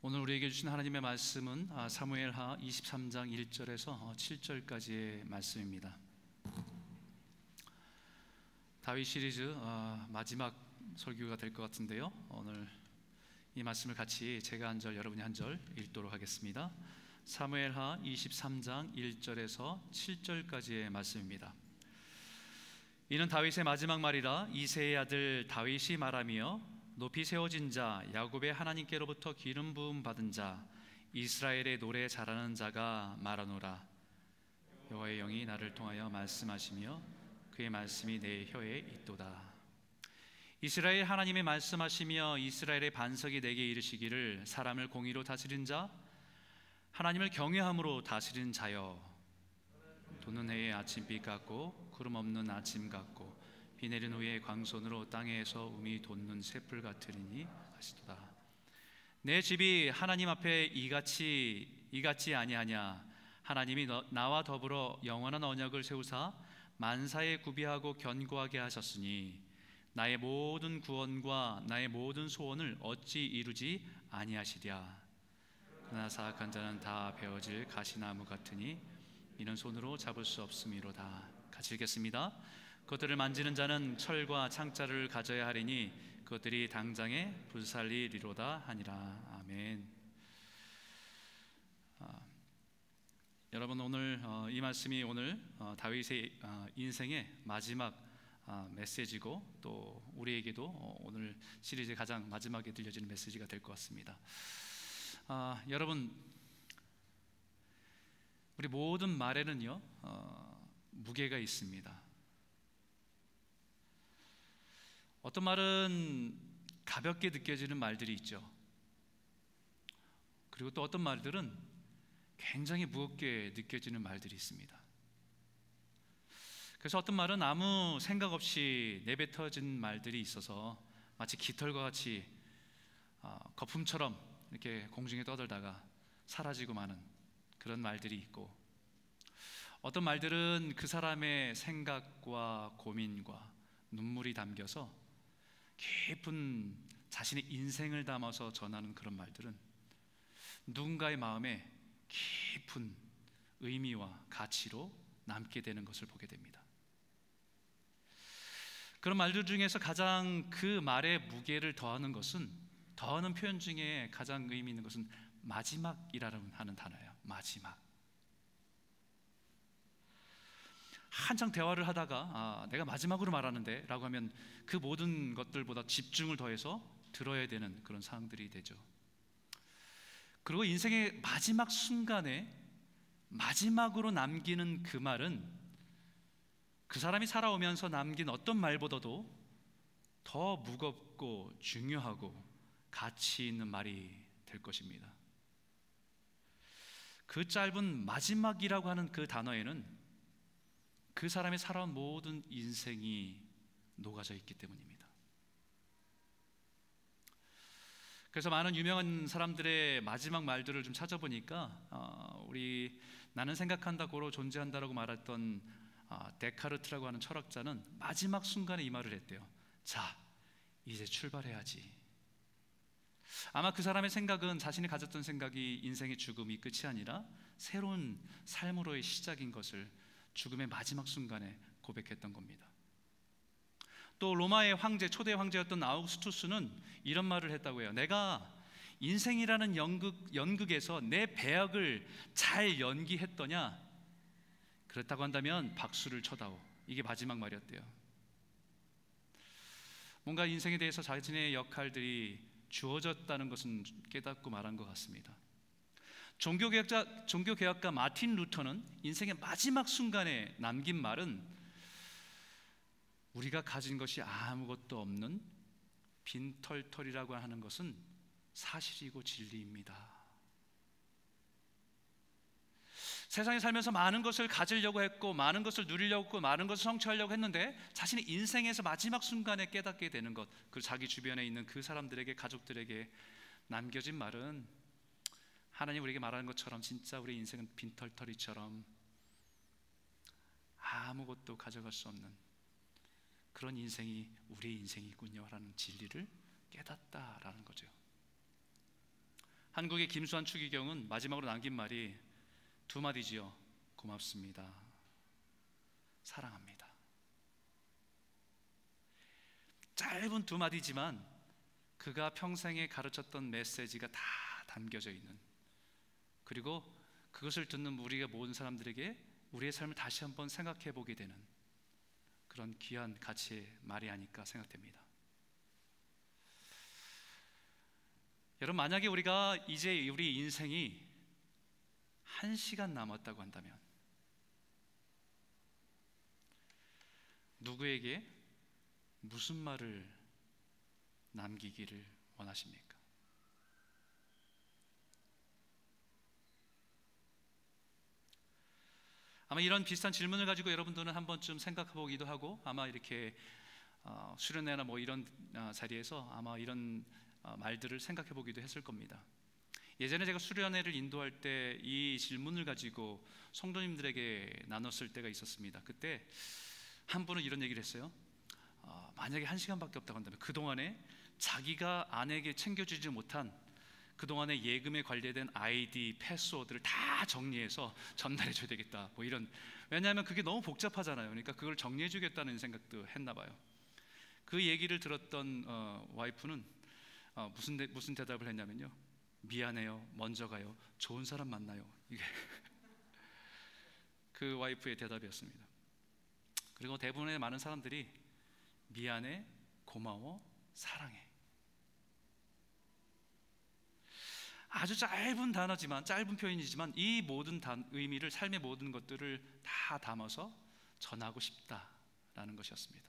오늘 우리에게 주신 하나님의 말씀은 사무엘하 23장 1절에서 7절까지의 말씀입니다. 다윗 시리즈 마지막 설교가 될 것 같은데요, 오늘 이 말씀을 같이 제가 한 절 여러분이 한 절 읽도록 하겠습니다. 사무엘하 23장 1절에서 7절까지의 말씀입니다. 이는 다윗의 마지막 말이라. 이새의 아들 다윗이 말하며 높이 세워진 자, 야곱의 하나님께로부터 기름 부음 받은 자, 이스라엘의 노래 잘하는 자가 말하노라. 여호와의 영이 나를 통하여 말씀하시며 그의 말씀이 내 혀에 있도다. 이스라엘 하나님의 말씀하시며 이스라엘의 반석이 내게 이르시기를, 사람을 공의로 다스린 자, 하나님을 경외함으로 다스린 자여, 도는 해의 아침빛 같고 구름 없는 아침 같고 비 내린 후에 광손으로 땅에서 음이 돋는 새풀 같으리니 하시도다. 내 집이 하나님 앞에 이같이 아니하냐. 하나님이 나와 더불어 영원한 언약을 세우사 만사에 구비하고 견고하게 하셨으니 나의 모든 구원과 나의 모든 소원을 어찌 이루지 아니하시랴. 그러나 사악한 자는 다 베어질 가시나무 같으니 이는 손으로 잡을 수 없음이로다. 같이 읽겠습니다. 그것들을 만지는 자는 철과 창자를 가져야 하리니 그것들이 당장에 불살리리로다 하니라. 아멘. 여러분, 오늘 이 말씀이 오늘 다윗의 인생의 마지막 메시지고, 또 우리에게도 오늘 시리즈의 가장 마지막에 들려지는 메시지가 될 것 같습니다. 여러분, 우리 모든 말에는요 무게가 있습니다. 어떤 말은 가볍게 느껴지는 말들이 있죠. 그리고 또 어떤 말들은 굉장히 무겁게 느껴지는 말들이 있습니다. 그래서 어떤 말은 아무 생각 없이 내뱉어진 말들이 있어서 마치 깃털과 같이 거품처럼 이렇게 공중에 떠돌다가 사라지고 마는 그런 말들이 있고, 어떤 말들은 그 사람의 생각과 고민과 눈물이 담겨서 깊은 자신의 인생을 담아서 전하는 그런 말들은 누군가의 마음에 깊은 의미와 가치로 남게 되는 것을 보게 됩니다. 그런 말들 중에서 가장 그 말의 무게를 더하는 표현 중에 가장 의미 있는 것은 마지막이라는 하는 단어예요. 마지막. 한창 대화를 하다가 내가 마지막으로 말하는데 라고 하면 그 모든 것들보다 집중을 더해서 들어야 되는 그런 상황들이 되죠. 그리고 인생의 마지막 순간에 마지막으로 남기는 그 말은 그 사람이 살아오면서 남긴 어떤 말보다도 더 무겁고 중요하고 가치 있는 말이 될 것입니다. 그 짧은 마지막이라고 하는 그 단어에는 그 사람이 살아온 모든 인생이 녹아져 있기 때문입니다. 그래서 많은 유명한 사람들의 마지막 말들을 좀 찾아보니까 우리 나는 생각한다고로 존재한다라고 말했던 데카르트라고 하는 철학자는 마지막 순간에 이 말을 했대요. 자, 이제 출발해야지. 아마 그 사람의 생각은 자신이 가졌던 생각이 인생의 죽음이 끝이 아니라 새로운 삶으로의 시작인 것을 죽음의 마지막 순간에 고백했던 겁니다. 또 로마의 황제, 초대 황제였던 아우구스투스는 이런 말을 했다고 해요. 내가 인생이라는 연극에서 내 배역을 잘 연기했더냐? 그렇다고 한다면 박수를 쳐다오. 이게 마지막 말이었대요. 뭔가 인생에 대해서 자신의 역할들이 주어졌다는 것은 깨닫고 말한 것 같습니다. 종교개혁가 마틴 루터는 인생의 마지막 순간에 남긴 말은 우리가 가진 것이 아무것도 없는 빈털털이라고 하는 것은 사실이고 진리입니다. 세상에 살면서 많은 것을 가지려고 했고, 많은 것을 누리려고 했고, 많은 것을 성취하려고 했는데 자신의 인생에서 마지막 순간에 깨닫게 되는 것, 그리고 자기 주변에 있는 그 사람들에게, 가족들에게 남겨진 말은 하나님 우리에게 말하는 것처럼 진짜 우리 인생은 빈털터리처럼 아무것도 가져갈 수 없는 그런 인생이 우리의 인생이군요 라는 진리를 깨닫다라는 거죠. 한국의 김수환 추기경은 마지막으로 남긴 말이 두 마디지요. 고맙습니다. 사랑합니다. 짧은 두 마디지만 그가 평생에 가르쳤던 메시지가 다 담겨져 있는, 그리고 그것을 듣는 우리가 모든 사람들에게 우리의 삶을 다시 한번 생각해 보게 되는 그런 귀한 가치의 말이 아닐까 생각됩니다. 여러분, 만약에 우리가 이제 우리 인생이 1시간 남았다고 한다면 누구에게 무슨 말을 남기기를 원하십니까? 아마 이런 비슷한 질문을 가지고 여러분들은 한 번쯤 생각해 보기도 하고, 아마 이렇게 수련회나 뭐 이런 자리에서 아마 이런 말들을 생각해 보기도 했을 겁니다. 예전에 제가 수련회를 인도할 때 이 질문을 가지고 성도님들에게 나눴을 때가 있었습니다. 그때 한 분은 이런 얘기를 했어요. 만약에 1시간밖에 없다고 한다면 그동안에 자기가 아내에게 챙겨주지 못한 그동안에 예금에 관련된 아이디, 패스워드를 다 정리해서 전달해 줘야 되겠다, 뭐 이런. 왜냐하면 그게 너무 복잡하잖아요. 그러니까 그걸 정리해 주겠다는 생각도 했나 봐요. 그 얘기를 들었던 와이프는 무슨 대답을 했냐면요, 미안해요, 먼저 가요, 좋은 사람 만나요. 이게 그 와이프의 대답이었습니다. 그리고 대부분의 많은 사람들이 미안해, 고마워, 사랑해. 아주 짧은 단어지만, 짧은 표현이지만 이 모든 의미를, 삶의 모든 것들을 다 담아서 전하고 싶다라는 것이었습니다.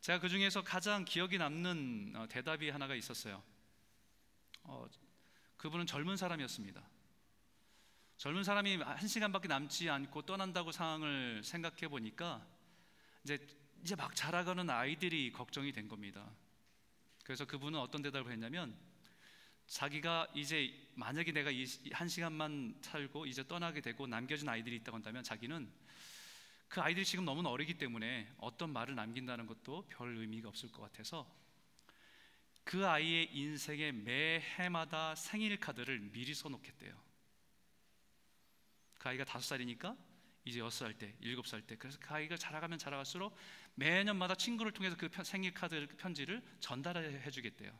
제가 그 중에서 가장 기억에 남는 대답이 하나가 있었어요. 그분은 젊은 사람이었습니다. 젊은 사람이 1시간밖에 남지 않고 떠난다고 상황을 생각해 보니까 이제 막 자라가는 아이들이 걱정이 된 겁니다. 그래서 그분은 어떤 대답을 했냐면, 자기가 이제 만약에 내가 1시간만 살고 이제 떠나게 되고 남겨진 아이들이 있다고 한다면 자기는 그 아이들이 지금 너무 어리기 때문에 어떤 말을 남긴다는 것도 별 의미가 없을 것 같아서 그 아이의 인생의 매 해마다 생일 카드를 미리 써놓겠대요. 그 아이가 5살이니까 이제 6살 때, 7살 때, 그래서 그 아이가 자라가면 자라갈수록 매년마다 친구를 통해서 그 생일 카드 편지를 전달해 주겠대요.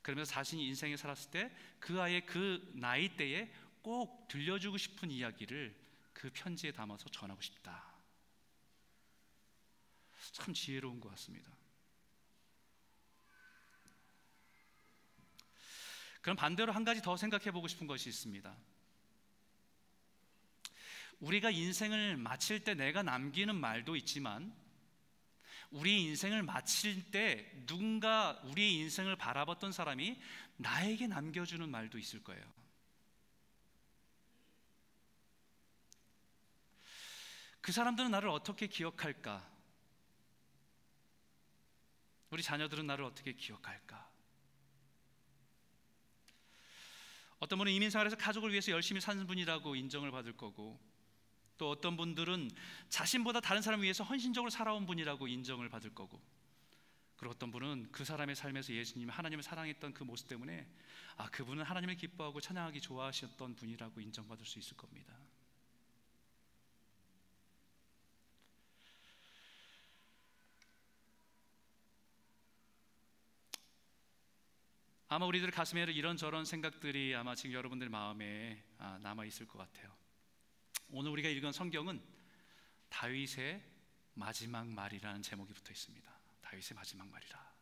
그러면서 자신이 인생에 살았을 때 그 아이의 그 나이 때에 꼭 들려주고 싶은 이야기를 그 편지에 담아서 전하고 싶다. 참 지혜로운 것 같습니다. 그럼 반대로 한 가지 더 생각해 보고 싶은 것이 있습니다. 우리가 인생을 마칠 때 내가 남기는 말도 있지만, 우리 인생을 마칠 때 누군가 우리의 인생을 바라봤던 사람이 나에게 남겨주는 말도 있을 거예요. 그 사람들은 나를 어떻게 기억할까? 우리 자녀들은 나를 어떻게 기억할까? 어떤 분은 이민생활에서 가족을 위해서 열심히 사는 분이라고 인정을 받을 거고, 또 어떤 분들은 자신보다 다른 사람을 위해서 헌신적으로 살아온 분이라고 인정을 받을 거고, 그리고 어떤 분은 그 사람의 삶에서 예수님, 하나님을 사랑했던 그 모습 때문에 그분은 하나님을 기뻐하고 찬양하기 좋아하셨던 분이라고 인정받을 수 있을 겁니다. 아마 우리들 가슴에 이런저런 생각들이 아마 지금 여러분들 마음에 남아 있을 것 같아요. 오늘 우리가 읽은 성경은 다윗의 마지막 말이라는 제목이 붙어 있습니다. 다윗의 마지막 말이라.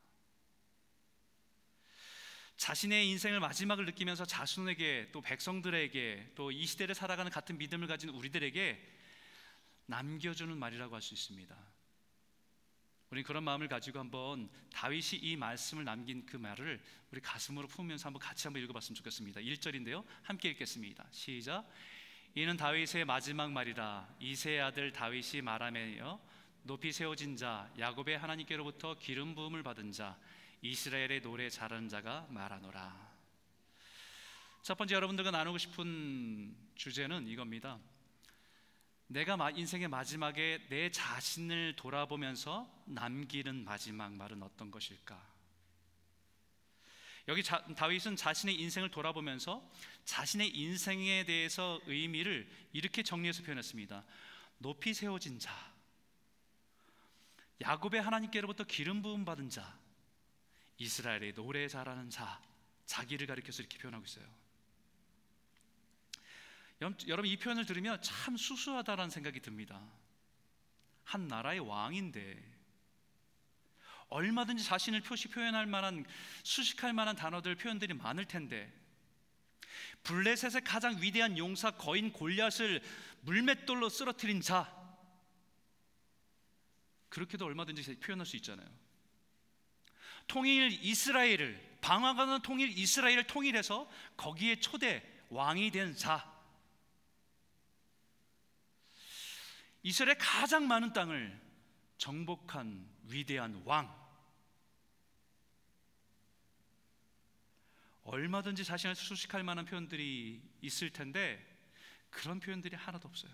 자신의 인생을 마지막을 느끼면서 자손에게, 또 백성들에게, 또 이 시대를 살아가는 같은 믿음을 가진 우리들에게 남겨주는 말이라고 할 수 있습니다. 우리는 그런 마음을 가지고 한번 다윗이 이 말씀을 남긴 그 말을 우리 가슴으로 품으면서 한번 같이 한번 읽어봤으면 좋겠습니다. 1절인데요, 함께 읽겠습니다. 시작. 이는 다윗의 마지막 말이라. 이새의 아들 다윗이 말하며 높이 세워진 자, 야곱의 하나님께로부터 기름 부음을 받은 자, 이스라엘의 노래 잘하는 자가 말하노라. 첫 번째 여러분들과 나누고 싶은 주제는 이겁니다. 내가 인생의 마지막에 내 자신을 돌아보면서 남기는 마지막 말은 어떤 것일까? 여기 다윗은 자신의 인생을 돌아보면서 자신의 인생에 대해서 의미를 이렇게 정리해서 표현했습니다. 높이 세워진 자, 야곱의 하나님께로부터 기름 부음 받은 자, 이스라엘의 노래 잘하는 자, 자기를 가리켜서 이렇게 표현하고 있어요. 여러분, 이 표현을 들으면 참 수수하다라는 생각이 듭니다. 한 나라의 왕인데 얼마든지 자신을 표현할 만한, 수식할 만한 단어들, 표현들이 많을 텐데, 블레셋의 가장 위대한 용사 거인 골리앗을 물맷돌로 쓰러뜨린 자, 그렇게도 얼마든지 표현할 수 있잖아요. 통일 이스라엘을, 방황하는 통일 이스라엘을 통일해서 거기에 초대 왕이 된 자, 이스라엘의 가장 많은 땅을 정복한 위대한 왕, 얼마든지 자신을 수식할 만한 표현들이 있을 텐데 그런 표현들이 하나도 없어요.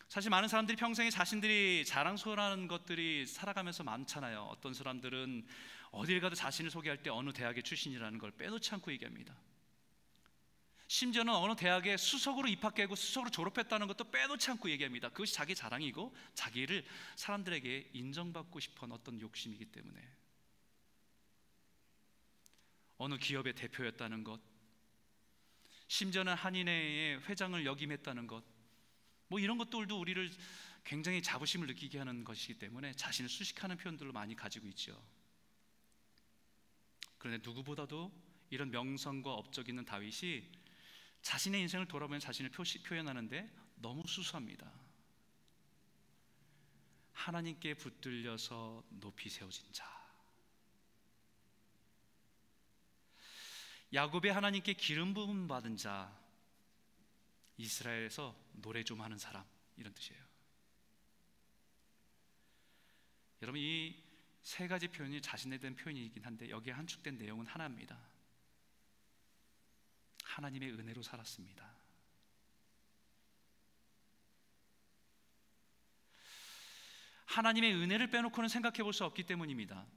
사실 많은 사람들이 평생에 자신들이 자랑스러워하는 것들이 살아가면서 많잖아요. 어떤 사람들은 어딜 가도 자신을 소개할 때 어느 대학의 출신이라는 걸 빼놓지 않고 얘기합니다. 심지어는 어느 대학에 수석으로 입학하고 수석으로 졸업했다는 것도 빼놓지 않고 얘기합니다. 그것이 자기 자랑이고 자기를 사람들에게 인정받고 싶은 어떤 욕심이기 때문에, 어느 기업의 대표였다는 것, 심지어는 한인회의 회장을 역임했다는 것, 뭐 이런 것들도 우리를 굉장히 자부심을 느끼게 하는 것이기 때문에 자신을 수식하는 표현들로 많이 가지고 있죠. 그런데 누구보다도 이런 명성과 업적 있는 다윗이 자신의 인생을 돌아보면 자신을 표현하는데 너무 수수합니다. 하나님께 붙들려서 높이 세워진 자, 야곱의 하나님께 기름 부음 받은 자, 이스라엘에서 노래 좀 하는 사람, 이런 뜻이에요. 여러분, 이 세 가지 표현이 자신에 대한 표현이긴 한데 여기에 함축된 내용은 하나입니다. 하나님의 은혜로 살았습니다. 하나님의 은혜를 빼놓고는 생각해 볼 수 없기 때문입니다.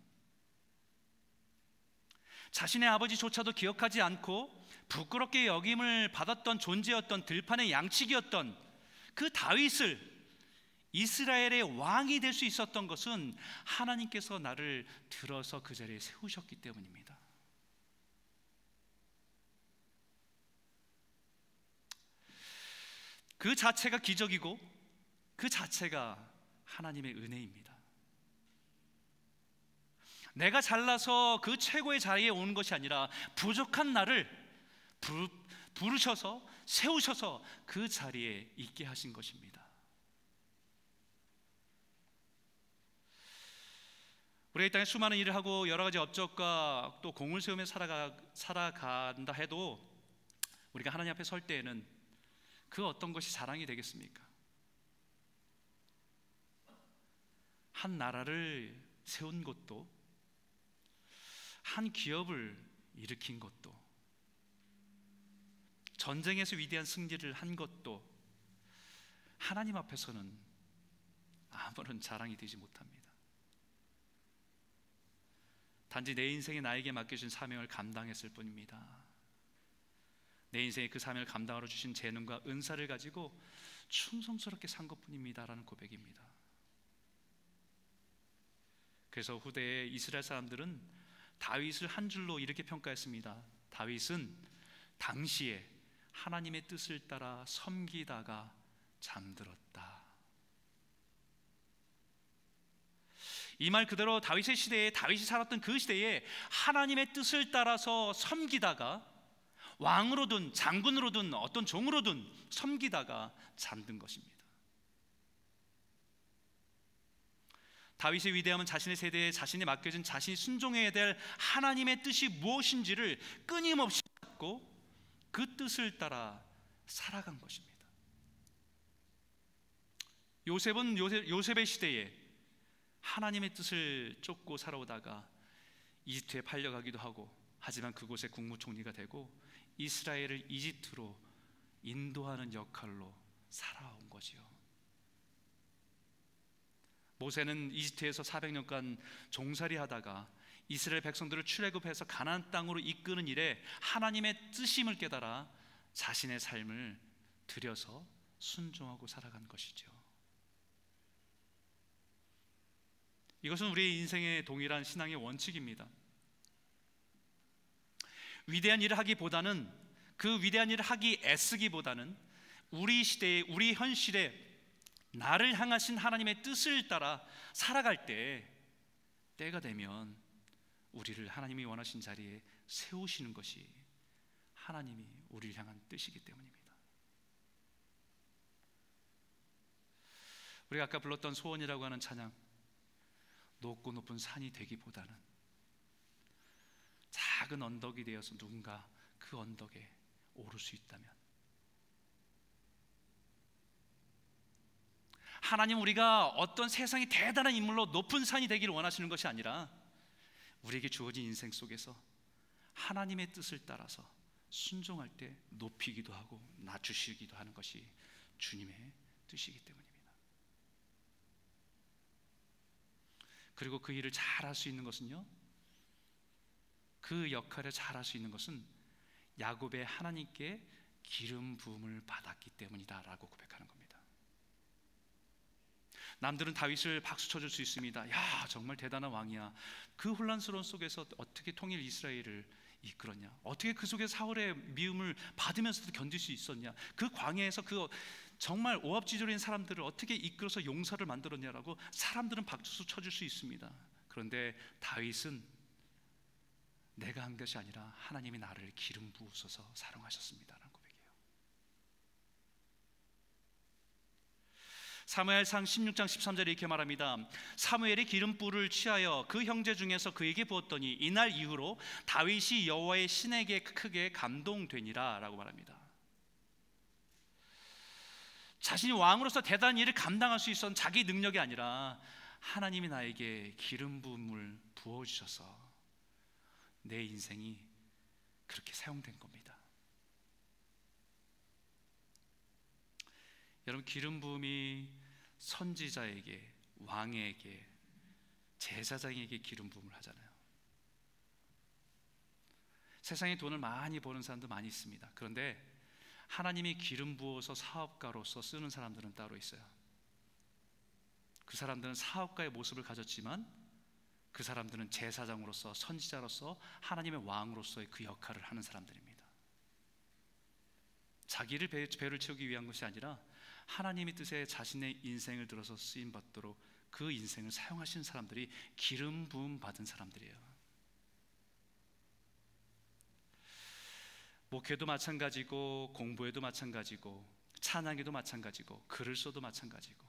자신의 아버지조차도 기억하지 않고 부끄럽게 여김을 받았던 존재였던, 들판의 양치기였던 그 다윗을 이스라엘의 왕이 될 수 있었던 것은 하나님께서 나를 들어서 그 자리에 세우셨기 때문입니다. 그 자체가 기적이고 그 자체가 하나님의 은혜입니다. 내가 잘나서 그 최고의 자리에 오는 것이 아니라 부족한 나를 부르셔서 세우셔서 그 자리에 있게 하신 것입니다. 우리가 이 땅에 수많은 일을 하고 여러 가지 업적과 또 공을 세우며 살아간다 해도 우리가 하나님 앞에 설 때에는 그 어떤 것이 자랑이 되겠습니까? 한 나라를 세운 것도, 한 기업을 일으킨 것도, 전쟁에서 위대한 승리를 한 것도 하나님 앞에서는 아무런 자랑이 되지 못합니다. 단지 내 인생에 나에게 맡겨진 사명을 감당했을 뿐입니다. 내 인생에 그 사명을 감당하러 주신 재능과 은사를 가지고 충성스럽게 산 것뿐입니다라는 고백입니다. 그래서 후대의 이스라엘 사람들은 다윗을 한 줄로 이렇게 평가했습니다. 다윗은 당시에 하나님의 뜻을 따라 섬기다가 잠들었다. 이 말 그대로 다윗의 시대에, 다윗이 살았던 그 시대에 하나님의 뜻을 따라서 섬기다가, 왕으로든 장군으로든 어떤 종으로든 섬기다가 잠든 것입니다. 다윗의 위대함은 자신의 세대에 자신이 맡겨진, 자신이 순종해야 될 하나님의 뜻이 무엇인지를 끊임없이 찾고 그 뜻을 따라 살아간 것입니다. 요셉은 요셉의 시대에 하나님의 뜻을 쫓고 살아오다가 이집트에 팔려가기도 하고, 하지만 그곳의 국무총리가 되고 이스라엘을 이집트로 인도하는 역할로 살아온 거지요. 모세는 이집트에서 400년간 종살이 하다가 이스라엘 백성들을 출애굽해서 가나안 땅으로 이끄는 일에 하나님의 뜻임을 깨달아 자신의 삶을 들여서 순종하고 살아간 것이죠. 이것은 우리의 인생의 동일한 신앙의 원칙입니다. 위대한 일을 하기보다는, 그 위대한 일을 하기 애쓰기보다는 우리 시대에, 우리 현실에 나를 향하신 하나님의 뜻을 따라 살아갈 때가 되면 우리를 하나님이 원하신 자리에 세우시는 것이 하나님이 우리를 향한 뜻이기 때문입니다. 우리가 아까 불렀던 소원이라고 하는 찬양, 높고 높은 산이 되기보다는 작은 언덕이 되어서 누군가 그 언덕에 오를 수 있다면, 하나님 우리가 어떤 세상의 대단한 인물로 높은 산이 되기를 원하시는 것이 아니라 우리에게 주어진 인생 속에서 하나님의 뜻을 따라서 순종할 때 높이기도 하고 낮추시기도 하는 것이 주님의 뜻이기 때문입니다. 그리고 그 일을 잘할 수 있는 것은요, 그 역할을 잘할 수 있는 것은 야곱의 하나님께 기름 부음을 받았기 때문이다 라고 고백하는 겁니다. 남들은 다윗을 박수 쳐줄 수 있습니다. 야, 정말 대단한 왕이야. 그 혼란스러운 속에서 어떻게 통일 이스라엘을 이끌었냐, 어떻게 그 속에 사울의 미움을 받으면서도 견딜 수 있었냐, 그 광야에서 그 정말 오합지졸인 사람들을 어떻게 이끌어서 용사를 만들었냐라고 사람들은 박수 쳐줄 수 있습니다. 그런데 다윗은 내가 한 것이 아니라 하나님이 나를 기름 부으셔서 사랑하셨습니다라는 고백이에요. 사무엘상 16장 13절에 이렇게 말합니다. 사무엘이 기름불을 취하여 그 형제 중에서 그에게 부었더니 이날 이후로 다윗이 여호와의 신에게 크게 감동되니라 라고 말합니다. 자신이 왕으로서 대단한 일을 감당할 수 있었던 자기 능력이 아니라 하나님이 나에게 기름 부음을 부어주셔서 내 인생이 그렇게 사용된 겁니다. 여러분, 기름 부음이 선지자에게, 왕에게, 제사장에게 기름 부음을 하잖아요. 세상에 돈을 많이 버는 사람도 많이 있습니다. 그런데 하나님이 기름 부어서 사업가로서 쓰는 사람들은 따로 있어요. 그 사람들은 사업가의 모습을 가졌지만 그 사람들은 제사장으로서, 선지자로서, 하나님의 왕으로서의 그 역할을 하는 사람들입니다. 자기를 배를 채우기 위한 것이 아니라 하나님의 뜻에 자신의 인생을 들어서 쓰임 받도록 그 인생을 사용하시는 사람들이 기름 부음 받은 사람들이에요. 목회도 마찬가지고, 공부에도 마찬가지고, 찬양에도 마찬가지고, 글을 써도 마찬가지고.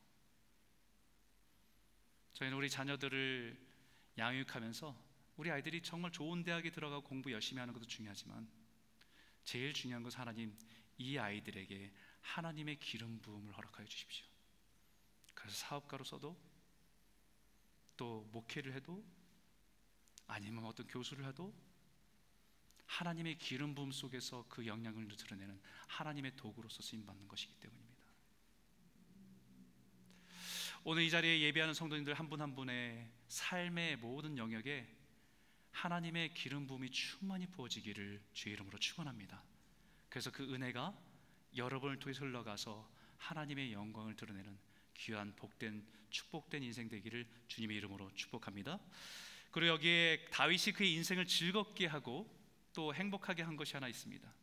저희는 우리 자녀들을 양육하면서 우리 아이들이 정말 좋은 대학에 들어가고 공부 열심히 하는 것도 중요하지만 제일 중요한 것은 하나님, 이 아이들에게 하나님의 기름 부음을 허락하여 주십시오. 그래서 사업가로서도, 또 목회를 해도, 아니면 어떤 교수를 해도 하나님의 기름 부음 속에서 그 영향을 드러내는 하나님의 도구로서 쓰임받는 것이기 때문입니다. 오늘 이 자리에 예배하는 성도님들 한 분 한 분의 삶의 모든 영역에 하나님의 기름 부음이 충만히 부어지기를 주의 이름으로 축원합니다. 그래서 그 은혜가 여러분을 통해 흘러가서 하나님의 영광을 드러내는 귀한 복된 축복된 인생 되기를 주님의 이름으로 축복합니다. 그리고 여기에 다윗이 그의 인생을 즐겁게 하고 또 행복하게 한 것이 하나 있습니다.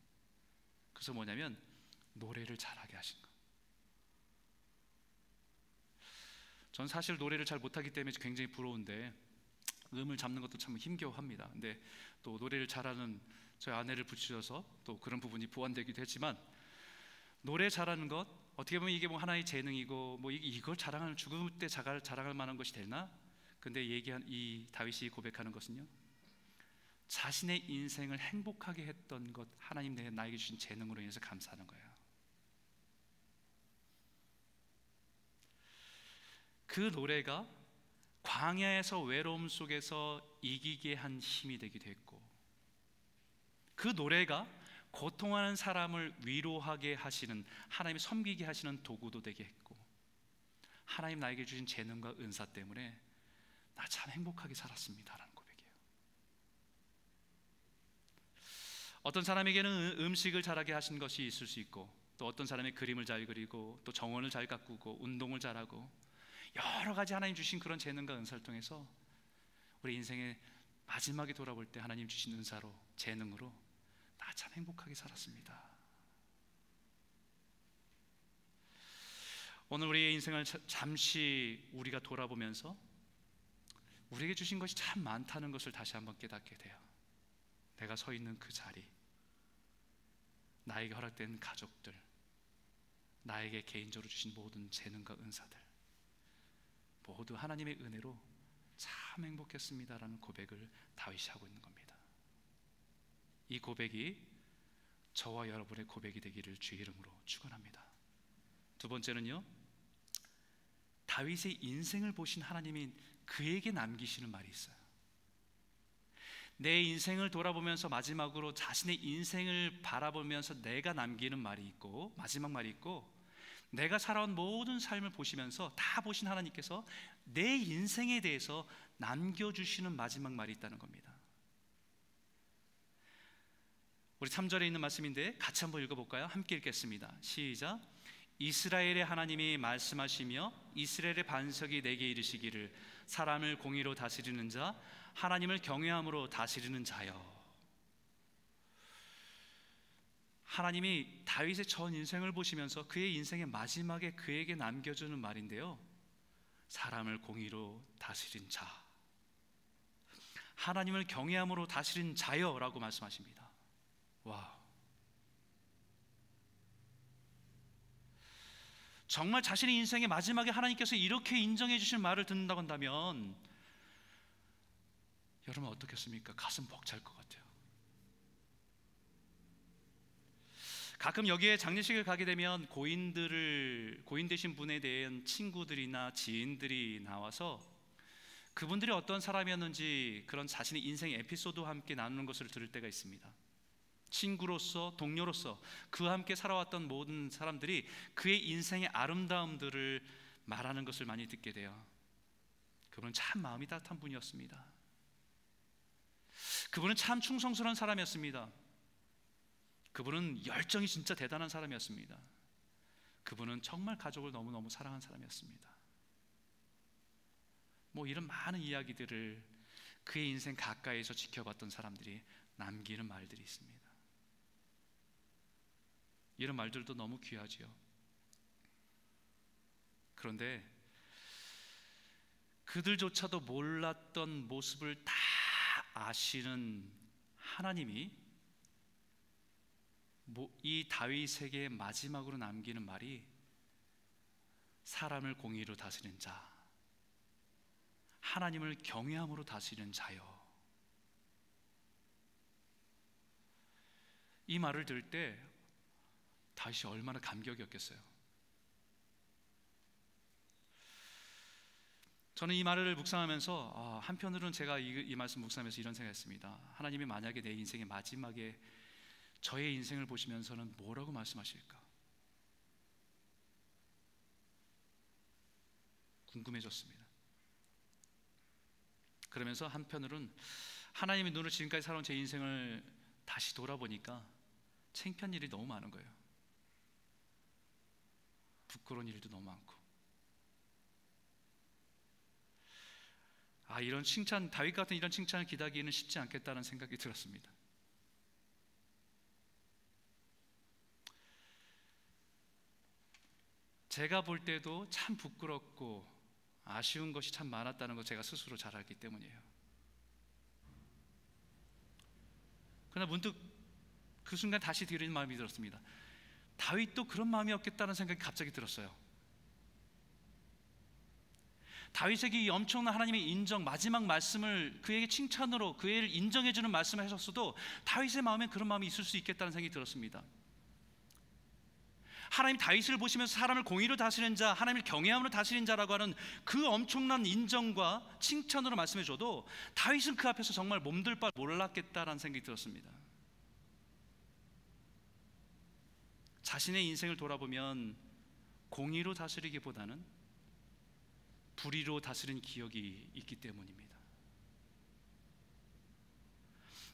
그래서 뭐냐면 노래를 잘하게 하신 것. 전 사실 노래를 잘 못하기 때문에 굉장히 부러운데 음을 잡는 것도 참 힘겨워합니다. 근데 또 노래를 잘하는 저희 아내를 붙이셔서 또 그런 부분이 보완되기도 했지만, 노래 잘하는 것 어떻게 보면 이게 뭐 하나의 재능이고 뭐 이걸 자랑하는, 죽을 때 자랑할 만한 것이 되나? 근데 이 다윗이 고백하는 것은요, 자신의 인생을 행복하게 했던 것, 하나님 나에게 주신 재능으로 인해서 감사하는 거예요. 그 노래가 광야에서 외로움 속에서 이기게 한 힘이 되기도 했고, 그 노래가 고통하는 사람을 위로하게 하시는, 하나님이 섬기게 하시는 도구도 되게 했고, 하나님 나에게 주신 재능과 은사 때문에 나 참 행복하게 살았습니다라는 고백이에요. 어떤 사람에게는 음식을 잘하게 하신 것이 있을 수 있고, 또 어떤 사람이 그림을 잘 그리고, 또 정원을 잘 가꾸고, 운동을 잘하고, 여러 가지 하나님 주신 그런 재능과 은사를 통해서 우리 인생의 마지막에 돌아볼 때 하나님 주신 은사로, 재능으로 나 참 행복하게 살았습니다. 오늘 우리의 인생을 잠시 우리가 돌아보면서 우리에게 주신 것이 참 많다는 것을 다시 한번 깨닫게 돼요. 내가 서 있는 그 자리, 나에게 허락된 가족들, 나에게 개인적으로 주신 모든 재능과 은사들, 모두 하나님의 은혜로 참 행복했습니다라는 고백을 다윗이 하고 있는 겁니다. 이 고백이 저와 여러분의 고백이 되기를 주의 이름으로 축원합니다. 두 번째는요, 다윗의 인생을 보신 하나님이 그에게 남기시는 말이 있어요. 내 인생을 돌아보면서 마지막으로 자신의 인생을 바라보면서 내가 남기는 말이 있고, 마지막 말이 있고, 내가 살아온 모든 삶을 보시면서 다 보신 하나님께서 내 인생에 대해서 남겨주시는 마지막 말이 있다는 겁니다. 우리 3절에 있는 말씀인데 같이 한번 읽어볼까요? 함께 읽겠습니다. 시작. 이스라엘의 하나님이 말씀하시며 이스라엘의 반석이 내게 이르시기를 사람을 공의로 다스리는 자, 하나님을 경외함으로 다스리는 자여. 하나님이 다윗의 전 인생을 보시면서 그의 인생의 마지막에 그에게 남겨주는 말인데요, 사람을 공의로 다스린 자, 하나님을 경외함으로 다스린 자여 라고 말씀하십니다. 와, 정말 자신의 인생의 마지막에 하나님께서 이렇게 인정해 주실 말을 듣는다고 한다면 여러분 어떻겠습니까? 가슴 벅찰 것 같아요. 가끔 여기에 장례식을 가게 되면 고인 되신 분에 대한 친구들이나 지인들이 나와서 그분들이 어떤 사람이었는지 그런 자신의 인생의 에피소드와 함께 나누는 것을 들을 때가 있습니다. 친구로서, 동료로서 그와 함께 살아왔던 모든 사람들이 그의 인생의 아름다움들을 말하는 것을 많이 듣게 돼요. 그분은 참 마음이 따뜻한 분이었습니다. 그분은 참 충성스러운 사람이었습니다. 그분은 열정이 진짜 대단한 사람이었습니다. 그분은 정말 가족을 너무너무 사랑한 사람이었습니다. 뭐 이런 많은 이야기들을 그의 인생 가까이에서 지켜봤던 사람들이 남기는 말들이 있습니다. 이런 말들도 너무 귀하지요. 그런데 그들조차도 몰랐던 모습을 다 아시는 하나님이 이 다윗에게 마지막으로 남기는 말이 사람을 공의로 다스리는 자, 하나님을 경외함으로 다스리는 자여. 이 말을 들을 때 다윗이 얼마나 감격이었겠어요. 저는 이 말을 묵상하면서 한편으로는 제가 이 말씀 묵상하면서 이런 생각했습니다. 하나님이 만약에 내 인생의 마지막에 저의 인생을 보시면서는 뭐라고 말씀하실까? 궁금해졌습니다. 그러면서 한편으로는 하나님의 눈으로 지금까지 살아온 제 인생을 다시 돌아보니까 창피한 일이 너무 많은 거예요. 부끄러운 일도 너무 많고, 이런 칭찬, 다윗 같은 이런 칭찬을 기다리기는 쉽지 않겠다는 생각이 들었습니다. 제가 볼 때도 참 부끄럽고 아쉬운 것이 참 많았다는 것 제가 스스로 잘 알기 때문이에요. 그러나 문득 그 순간 다시 들은 마음이 들었습니다. 다윗도 그런 마음이었겠다는 생각이 갑자기 들었어요. 다윗에게 이 엄청난 하나님의 인정, 마지막 말씀을 그에게 칭찬으로 그를 인정해주는 말씀을 하셨어도 다윗의 마음에 그런 마음이 있을 수 있겠다는 생각이 들었습니다. 하나님 다윗을 보시면서 사람을 공의로 다스리는 자, 하나님을 경외함으로 다스리는 자라고 하는 그 엄청난 인정과 칭찬으로 말씀해줘도 다윗은 그 앞에서 정말 몸둘 바를 몰랐겠다라는 생각이 들었습니다. 자신의 인생을 돌아보면 공의로 다스리기보다는 불의로 다스린 기억이 있기 때문입니다.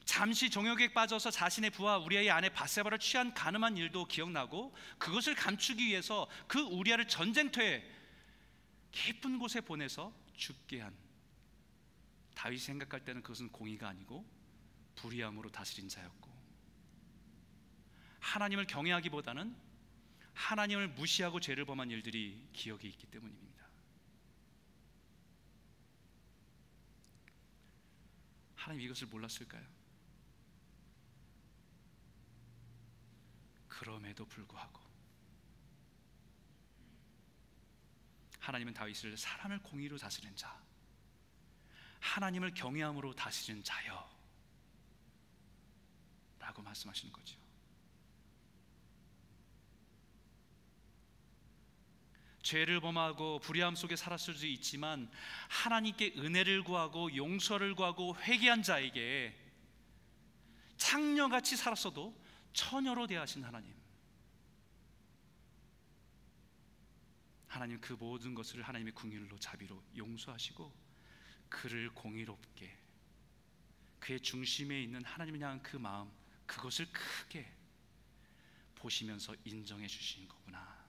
잠시 정욕에 빠져서 자신의 부하 우리아의 아내 밧세바를 취한 간음한 일도 기억나고, 그것을 감추기 위해서 그 우리아를 전쟁터에 깊은 곳에 보내서 죽게 한 다윗이 생각할 때는 그것은 공의가 아니고 불의함으로 다스린 자였고, 하나님을 경외하기보다는 하나님을 무시하고 죄를 범한 일들이 기억이 있기 때문입니다. 하나님 이것을 몰랐을까요? 그럼에도 불구하고 하나님은 다윗을 사람을 공의로 다스리는 자, 하나님을 경외함으로 다스리는 자여 라고 말씀하시는 거죠. 죄를 범하고 불의함 속에 살았을 수 있지만 하나님께 은혜를 구하고 용서를 구하고 회개한 자에게 창녀같이 살았어도 처녀로 대하신 하나님, 하나님 그 모든 것을 하나님의 긍휼로 자비로 용서하시고 그를 공의롭게, 그의 중심에 있는 하나님을 향한 그 마음, 그것을 크게 보시면서 인정해 주신 거구나.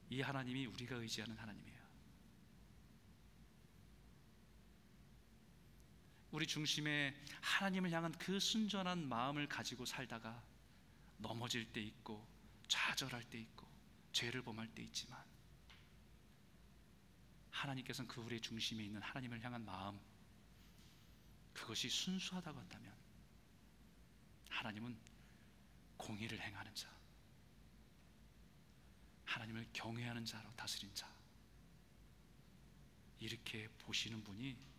이 하나님이 우리가 의지하는 하나님이에요. 우리 중심에 하나님을 향한 그 순전한 마음을 가지고 살다가 넘어질 때 있고 좌절할 때 있고 죄를 범할 때 있지만, 하나님께서는 그 우리의 중심에 있는 하나님을 향한 마음, 그것이 순수하다고 한다면 하나님은 공의를 행하는 자, 하나님을 경외하는 자로 다스린 자, 이렇게 보시는 분이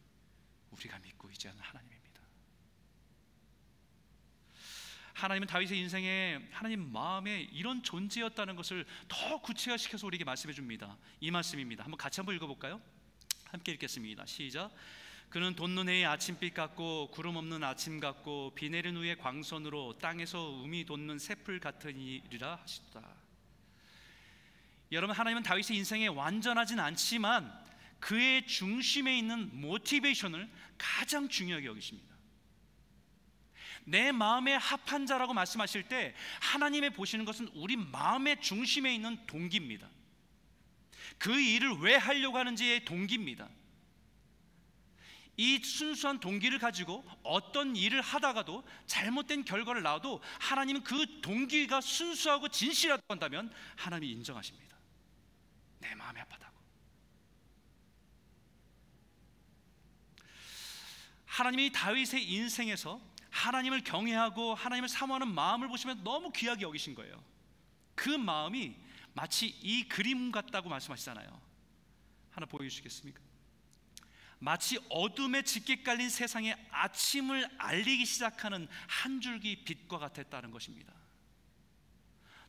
우리가 믿고 의지하는 하나님입니다. 하나님은 다윗의 인생에 하나님 마음에 이런 존재였다는 것을 더 구체화시켜서 우리에게 말씀해 줍니다. 이 말씀입니다. 같이 한번 읽어볼까요? 함께 읽겠습니다. 시작. 그는 돋는 해의 아침빛 같고 구름 없는 아침 같고 비 내린 후의 광선으로 땅에서 음이 돋는 새풀 같으니라 하시다. 여러분, 하나님은 다윗의 인생에 완전하진 않지만 그의 중심에 있는 모티베이션을 가장 중요하게 여기십니다. 내 마음에 합한 자라고 말씀하실 때 하나님의 보시는 것은 우리 마음의 중심에 있는 동기입니다. 그 일을 왜 하려고 하는지의 동기입니다. 이 순수한 동기를 가지고 어떤 일을 하다가도 잘못된 결과를 낳아도 하나님은 그 동기가 순수하고 진실하다고 한다면 하나님이 인정하십니다. 내 마음이 아프다고. 하나님이 다윗의 인생에서 하나님을 경외하고 하나님을 사모하는 마음을 보시면 너무 귀하게 여기신 거예요. 그 마음이 마치 이 그림 같다고 말씀하시잖아요. 하나 보여주시겠습니까? 마치 어둠에 짙게 깔린 세상에 아침을 알리기 시작하는 한 줄기 빛과 같았다는 것입니다.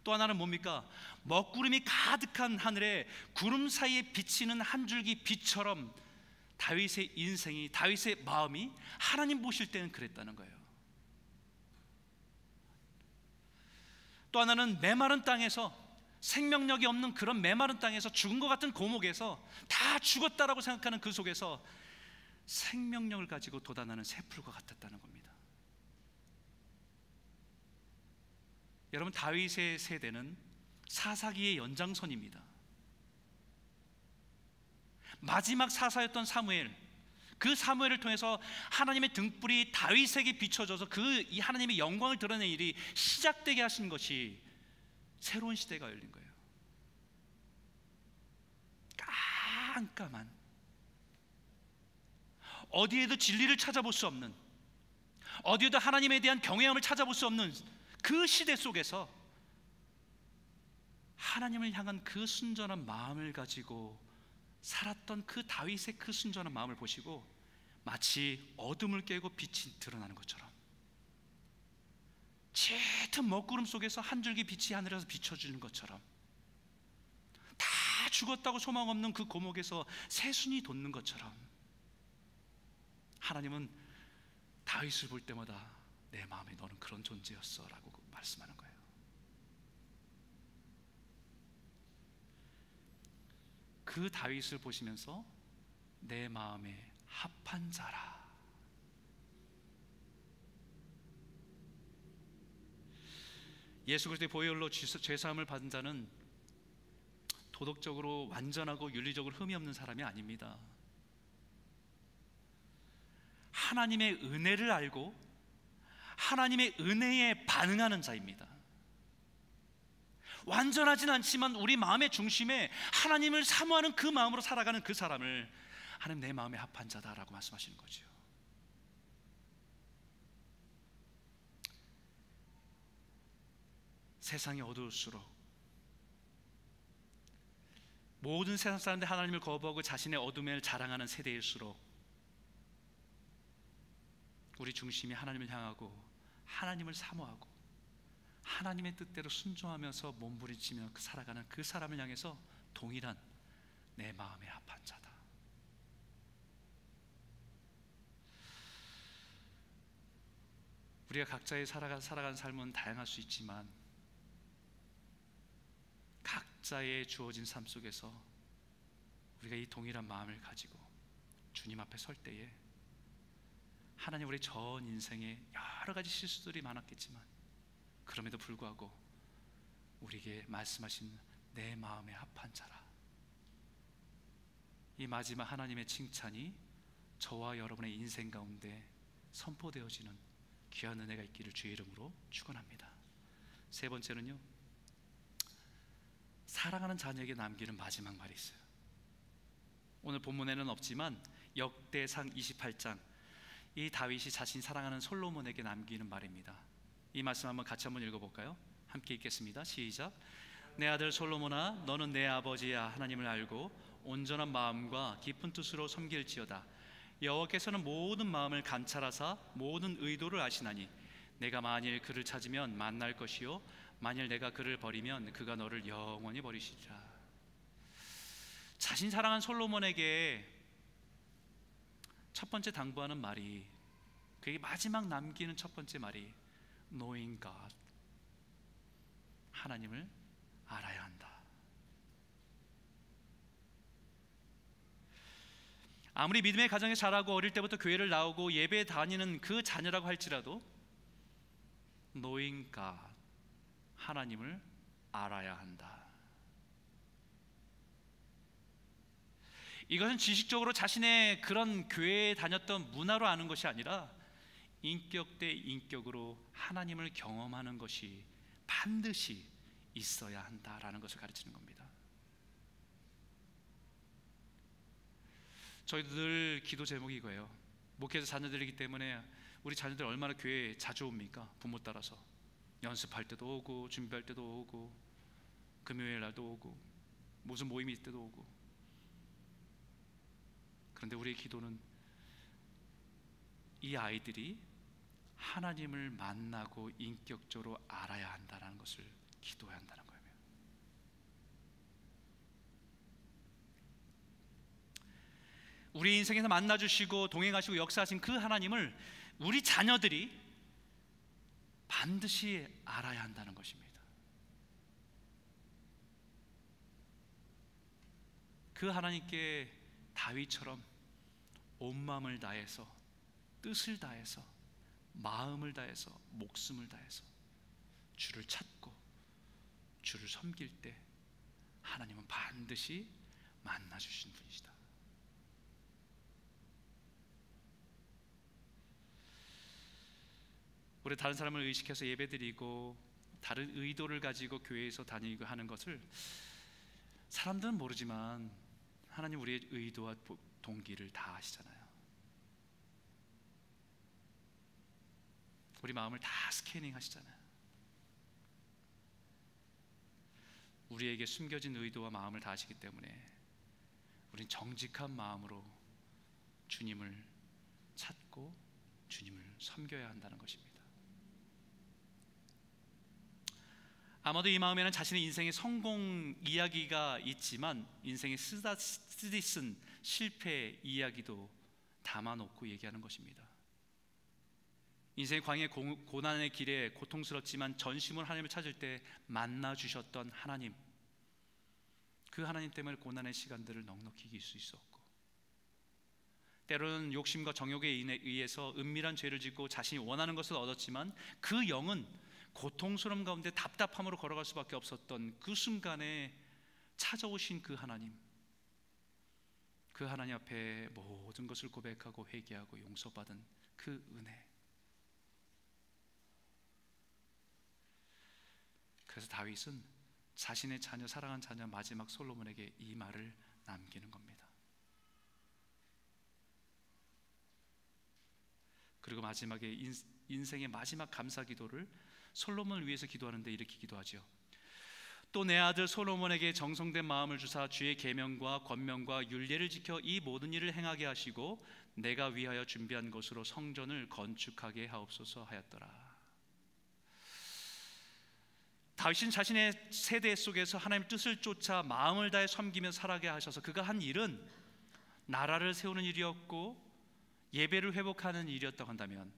또 하나는 뭡니까? 먹구름이 가득한 하늘에 구름 사이에 비치는 한 줄기 빛처럼 다윗의 인생이, 다윗의 마음이 하나님 보실 때는 그랬다는 거예요. 또 하나는 메마른 땅에서, 생명력이 없는 그런 메마른 땅에서, 죽은 것 같은 고목에서 다 죽었다라고 생각하는 그 속에서 생명력을 가지고 돋아나는 새풀과 같았다는 겁니다. 여러분, 다윗의 세대는 사사기의 연장선입니다. 마지막 사사였던 사무엘, 그 사무엘을 통해서 하나님의 등불이 다윗에게 비춰져서 그 이 하나님의 영광을 드러내는 일이 시작되게 하신 것이 새로운 시대가 열린 거예요. 깜깜한, 어디에도 진리를 찾아볼 수 없는, 어디에도 하나님에 대한 경외함을 찾아볼 수 없는 그 시대 속에서 하나님을 향한 그 순전한 마음을 가지고 살았던 그 다윗의 그 순전한 마음을 보시고 마치 어둠을 깨고 빛이 드러나는 것처럼, 짙은 먹구름 속에서 한 줄기 빛이 하늘에서 비춰주는 것처럼, 다 죽었다고 소망 없는 그 고목에서 새순이 돋는 것처럼, 하나님은 다윗을 볼 때마다 내 마음에 너는 그런 존재였어 라고 말씀하는 거예요. 그 다윗을 보시면서 내 마음에 합한 자라. 예수 그리스도의 보혈로 죄사함을 받은 자는 도덕적으로 완전하고 윤리적으로 흠이 없는 사람이 아닙니다. 하나님의 은혜를 알고 하나님의 은혜에 반응하는 자입니다. 완전하진 않지만 우리 마음의 중심에 하나님을 사모하는 그 마음으로 살아가는 그 사람을 하나님 내 마음에 합한 자다라고 말씀하시는 거죠. 세상이 어두울수록, 모든 세상 사람들이 하나님을 거부하고 자신의 어둠을 자랑하는 세대일수록 우리 중심이 하나님을 향하고 하나님을 사모하고 하나님의 뜻대로 순종하면서 몸부림치며 살아가는 그 사람을 향해서 동일한 내 마음에 합한 자다. 우리가 각자의 살아가는 삶은 다양할 수 있지만 각자의 주어진 삶 속에서 우리가 이 동일한 마음을 가지고 주님 앞에 설 때에 하나님 우리 전 인생에 여러 가지 실수들이 많았겠지만 그럼에도 불구하고 우리에게 말씀하신 내 마음에 합한 자라, 이 마지막 하나님의 칭찬이 저와 여러분의 인생 가운데 선포되어지는 귀한 은혜가 있기를 주의 이름으로 축원합니다. 세 번째는요, 사랑하는 자녀에게 남기는 마지막 말이 있어요. 오늘 본문에는 없지만 역대상 28장, 이 다윗이 자신이 사랑하는 솔로몬에게 남기는 말입니다. 이 말씀 한번 같이 한번 읽어볼까요? 함께 읽겠습니다. 시작. 내 아들 솔로몬아, 너는 내 아버지야 하나님을 알고 온전한 마음과 깊은 뜻으로 섬길지어다. 여호와께서는 모든 마음을 감찰하사 모든 의도를 아시나니 내가 만일 그를 찾으면 만날 것이요 만일 내가 그를 버리면 그가 너를 영원히 버리시리라. 자신 사랑한 솔로몬에게 첫 번째 당부하는 말이, 그에게 마지막 남기는 첫 번째 말이 Knowing God, 하나님을 알아야 한다. 아무리 믿음의 가정에 자라고 어릴 때부터 교회를 나오고 예배에 다니는 그 자녀라고 할지라도 Knowing God, 하나님을 알아야 한다. 이것은 지식적으로 자신의 그런 교회에 다녔던 문화로 아는 것이 아니라 인격 대 인격으로 하나님을 경험하는 것이 반드시 있어야 한다라는 것을 가르치는 겁니다. 저희도 늘 기도 제목이 이거예요. 목회자 자녀들이기 때문에 우리 자녀들 얼마나 교회에 자주 옵니까? 부모 따라서 연습할 때도 오고 준비할 때도 오고 금요일 날도 오고 무슨 모임이 있을 때도 오고. 그런데 우리의 기도는 이 아이들이 하나님을 만나고 인격적으로 알아야 한다는 것을 기도해야 한다는 거예요. 우리 인생에서 만나주시고 동행하시고 역사하신 그 하나님을 우리 자녀들이 반드시 알아야 한다는 것입니다. 그 하나님께 다윗처럼 온 마음을 다해서, 뜻을 다해서, 마음을 다해서, 목숨을 다해서 주를 찾고 주를 섬길 때 하나님은 반드시 만나주신 분이시다. 우리 다른 사람을 의식해서 예배드리고 다른 의도를 가지고 교회에서 다니고 하는 것을 사람들은 모르지만 하나님 우리의 의도와 동기를 다 아시잖아요. 우리 마음을 다 스캐닝 하시잖아요. 우리에게 숨겨진 의도와 마음을 다 아시기 때문에 우린 정직한 마음으로 주님을 찾고 주님을 섬겨야 한다는 것입니다. 아마도 이 마음에는 자신의 인생의 성공 이야기가 있지만 인생의 쓰디쓴 실패 이야기도 담아놓고 얘기하는 것입니다. 인생의 광야의 고난의 길에 고통스럽지만 전심으로 하나님을 찾을 때 만나주셨던 하나님, 그 하나님 때문에 고난의 시간들을 넉넉히 이길 수 있었고, 때로는 욕심과 정욕에 의해서 은밀한 죄를 짓고 자신이 원하는 것을 얻었지만 그 영은 고통스러움 가운데 답답함으로 걸어갈 수밖에 없었던 그 순간에 찾아오신 그 하나님 앞에 모든 것을 고백하고 회개하고 용서받은 그 은혜. 그래서 다윗은 자신의 자녀, 사랑한 자녀 마지막 솔로몬에게 이 말을 남기는 겁니다. 그리고 마지막에 인생의 마지막 감사 기도를 솔로몬을 위해서 기도하는데 이렇게 기도하죠. 또 내 아들 솔로몬에게 정성된 마음을 주사 주의 계명과 권명과 율례를 지켜 이 모든 일을 행하게 하시고 내가 위하여 준비한 것으로 성전을 건축하게 하옵소서 하였더라. 다윗은 자신의 세대 속에서 하나님의 뜻을 쫓아 마음을 다해 섬기며 살아가게 하셔서 그가 한 일은 나라를 세우는 일이었고 예배를 회복하는 일이었다고 한다면,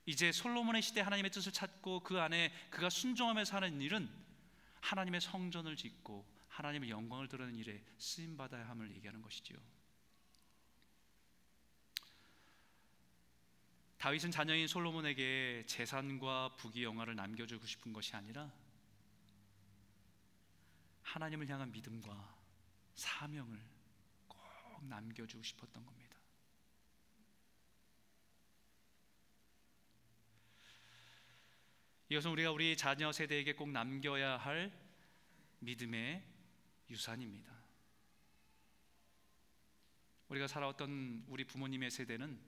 이제 솔로몬의 시대 하나님의 뜻을 찾고 그 안에 그가 순종하면서 하는 일은 하나님의 성전을 짓고 하나님의 영광을 드러내는 일에 쓰임받아야 함을 얘기하는 것이지요. 다윗은 자녀인 솔로몬에게 재산과 부귀 영화를 남겨주고 싶은 것이 아니라 하나님을 향한 믿음과 사명을 꼭 남겨주고 싶었던 겁니다. 이것은 우리가 우리 자녀 세대에게 꼭 남겨야 할 믿음의 유산입니다. 우리가 살아왔던 우리 부모님의 세대는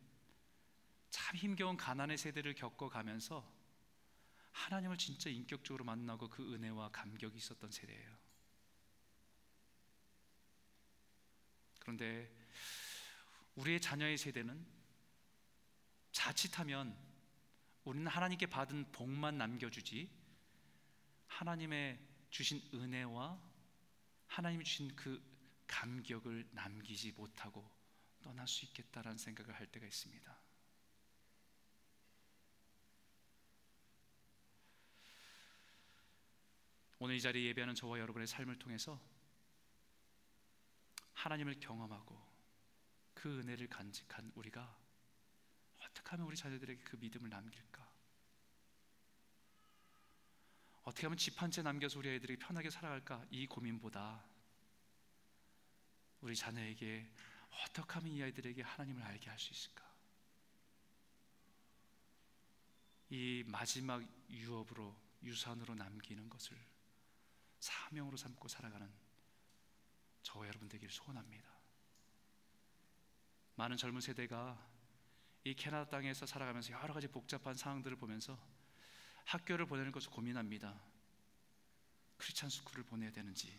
참 힘겨운 가난의 세대를 겪어가면서 하나님을 진짜 인격적으로 만나고 그 은혜와 감격이 있었던 세대예요. 그런데 우리의 자녀의 세대는 자칫하면 우리는 하나님께 받은 복만 남겨주지 하나님의 주신 은혜와 하나님이 주신 그 감격을 남기지 못하고 떠날 수 있겠다라는 생각을 할 때가 있습니다. 오늘 이 자리에 예배하는 저와 여러분의 삶을 통해서 하나님을 경험하고 그 은혜를 간직한 우리가 어떻게 하면 우리 자녀들에게 그 믿음을 남길까? 어떻게 하면 집 한 채 남겨서 우리 아이들이 편하게 살아갈까? 이 고민보다 우리 자녀에게 어떻게 하면 이 아이들에게 하나님을 알게 할 수 있을까? 이 마지막 유업으로, 유산으로 남기는 것을 사명으로 삼고 살아가는 저와 여러분 되기를 소원합니다. 많은 젊은 세대가 이 캐나다 땅에서 살아가면서 여러 가지 복잡한 상황들을 보면서 학교를 보내는 것을 고민합니다. 크리스찬 스쿨을 보내야 되는지,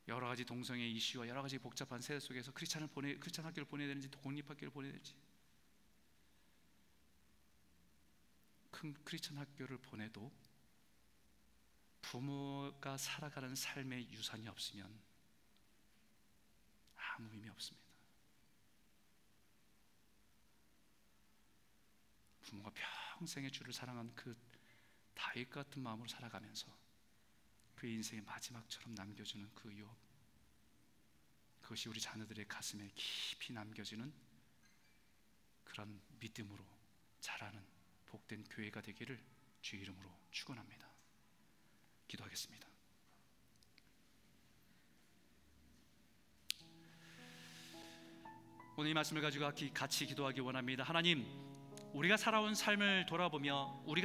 여러 가지 동성애 이슈와 여러 가지 복잡한 세대 속에서 크리스찬 학교를 보내야 되는지 공립학교를 보내야 되는지, 큰 크리스찬 학교를 보내도 부모가 살아가는 삶의 유산이 없으면 아무 의미 없습니다. 부모가 평생의 주를 사랑한 그 다윗 같은 마음으로 살아가면서 그 인생의 마지막처럼 남겨주는 그 유업, 그것이 우리 자녀들의 가슴에 깊이 남겨지는 그런 믿음으로 자라는 복된 교회가 되기를 주 이름으로 축원합니다. 기도하겠습니다. 오늘 이 말씀을 가지고 같이 기도하기 원합니다. 하나님, 우리가 살아온 삶을 돌아보며 우리가